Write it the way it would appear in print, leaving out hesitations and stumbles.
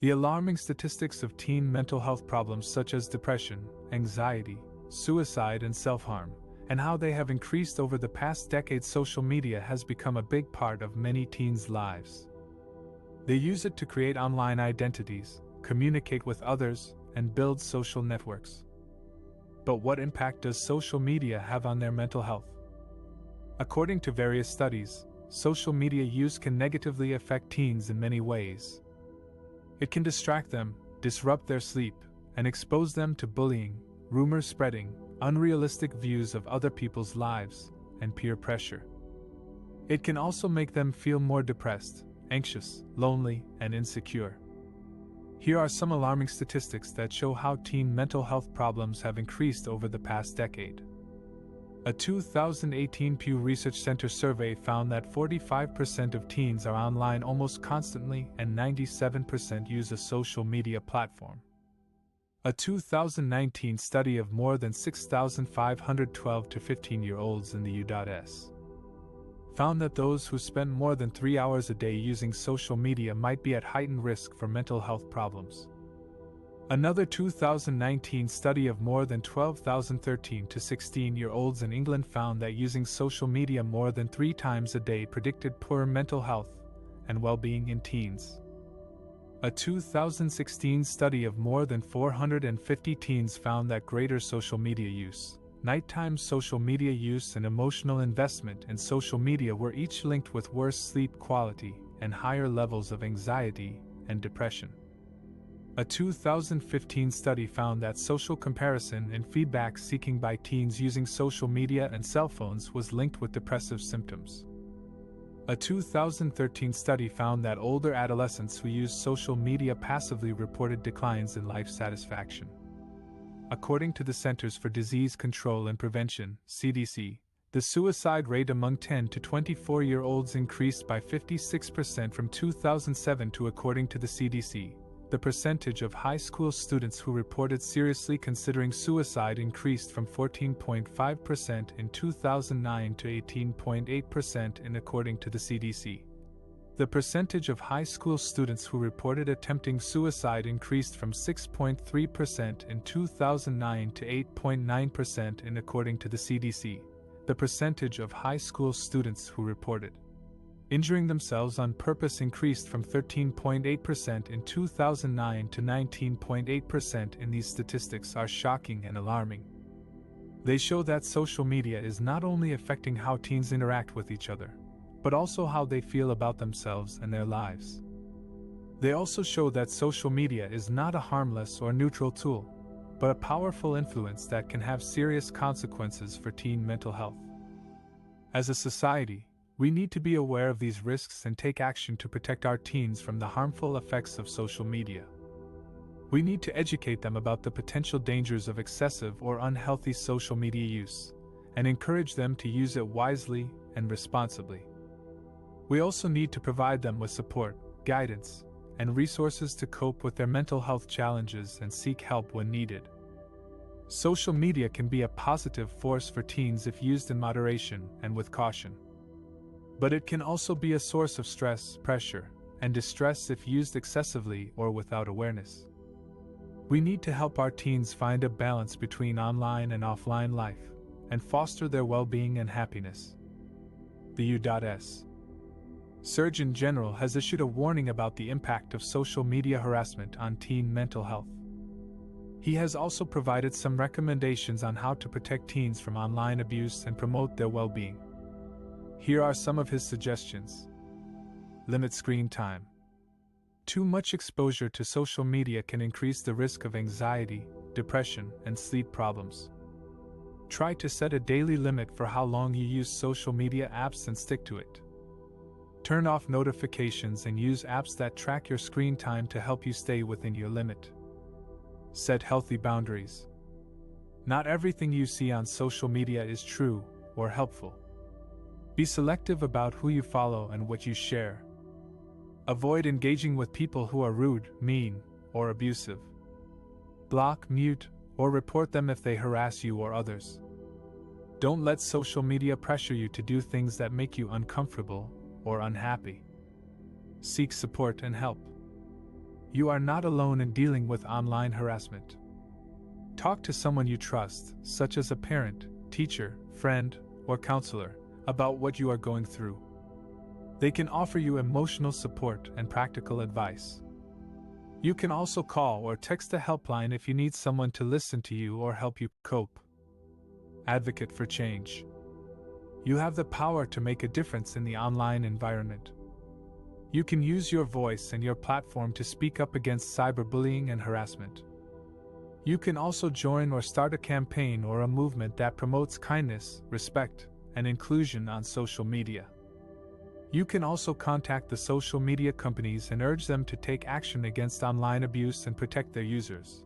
The alarming statistics of teen mental health problems such as depression, anxiety, suicide, and self-harm, and how they have increased over the past decade. Social media has become a big part of many teens' lives. They use it to create online identities, communicate with others, and build social networks. But what impact does social media have on their mental health? According to various studies, social media use can negatively affect teens in many ways. It can distract them, disrupt their sleep, and expose them to bullying, rumor spreading, unrealistic views of other people's lives, and peer pressure. It can also make them feel more depressed, anxious, lonely, and insecure. Here are some alarming statistics that show how teen mental health problems have increased over the past decade. A 2018 Pew Research Center survey found that 45% of teens are online almost constantly and 97% use a social media platform. A 2019 study of more than 6,512 to 15-year-olds in the U.S. found that those who spend more than 3 hours a day using social media might be at heightened risk for mental health problems. Another 2019 study of more than 12,013 to 16-year-olds in England found that using social media more than 3 times a day predicted poorer mental health and well-being in teens. A 2016 study of more than 450 teens found that greater social media use, nighttime social media use, and emotional investment in social media were each linked with worse sleep quality and higher levels of anxiety and depression. A 2015 study found that social comparison and feedback seeking by teens using social media and cell phones was linked with depressive symptoms. A 2013 study found that older adolescents who used social media passively reported declines in life satisfaction. According to the Centers for Disease Control and Prevention, CDC, the suicide rate among 10 to 24-year-olds increased by 56% from 2007 to according to the CDC. The percentage of high school students who reported seriously considering suicide increased from 14.5% in 2009 to 18.8% according to the CDC. The percentage of high school students who reported attempting suicide increased from 6.3% in 2009 to 8.9% according to the CDC. The percentage of high school students who reported injuring themselves on purpose increased from 13.8% in 2009 to 19.8%. These statistics are shocking and alarming. They show that social media is not only affecting how teens interact with each other, but also how they feel about themselves and their lives. They also show that social media is not a harmless or neutral tool, but a powerful influence that can have serious consequences for teen mental health. As a society, we need to be aware of these risks and take action to protect our teens from the harmful effects of social media. We need to educate them about the potential dangers of excessive or unhealthy social media use, and encourage them to use it wisely and responsibly. We also need to provide them with support, guidance, and resources to cope with their mental health challenges and seek help when needed. Social media can be a positive force for teens if used in moderation and with caution. But it can also be a source of stress, pressure, and distress if used excessively or without awareness. We need to help our teens find a balance between online and offline life, and foster their well-being and happiness. The U.S. Surgeon General has issued a warning about the impact of social media harassment on teen mental health. He has also provided some recommendations on how to protect teens from online abuse and promote their well-being. Here are some of his suggestions. Limit screen time. Too much exposure to social media can increase the risk of anxiety, depression, and sleep problems. Try to set a daily limit for how long you use social media apps and stick to it. Turn off notifications and use apps that track your screen time to help you stay within your limit. Set healthy boundaries. Not everything you see on social media is true or helpful. Be selective about who you follow and what you share. Avoid engaging with people who are rude, mean, or abusive. Block, mute, or report them if they harass you or others. Don't let social media pressure you to do things that make you uncomfortable or unhappy. Seek support and help. You are not alone in dealing with online harassment. Talk to someone you trust, such as a parent, teacher, friend, or counselor, about what you are going through. They can offer you emotional support and practical advice. You can also call or text the helpline if you need someone to listen to you or help you cope. Advocate for change. You have the power to make a difference in the online environment. You can use your voice and your platform to speak up against cyberbullying and harassment. You can also join or start a campaign or a movement that promotes kindness, respect, and inclusion on social media. You can also contact the social media companies and urge them to take action against online abuse and protect their users.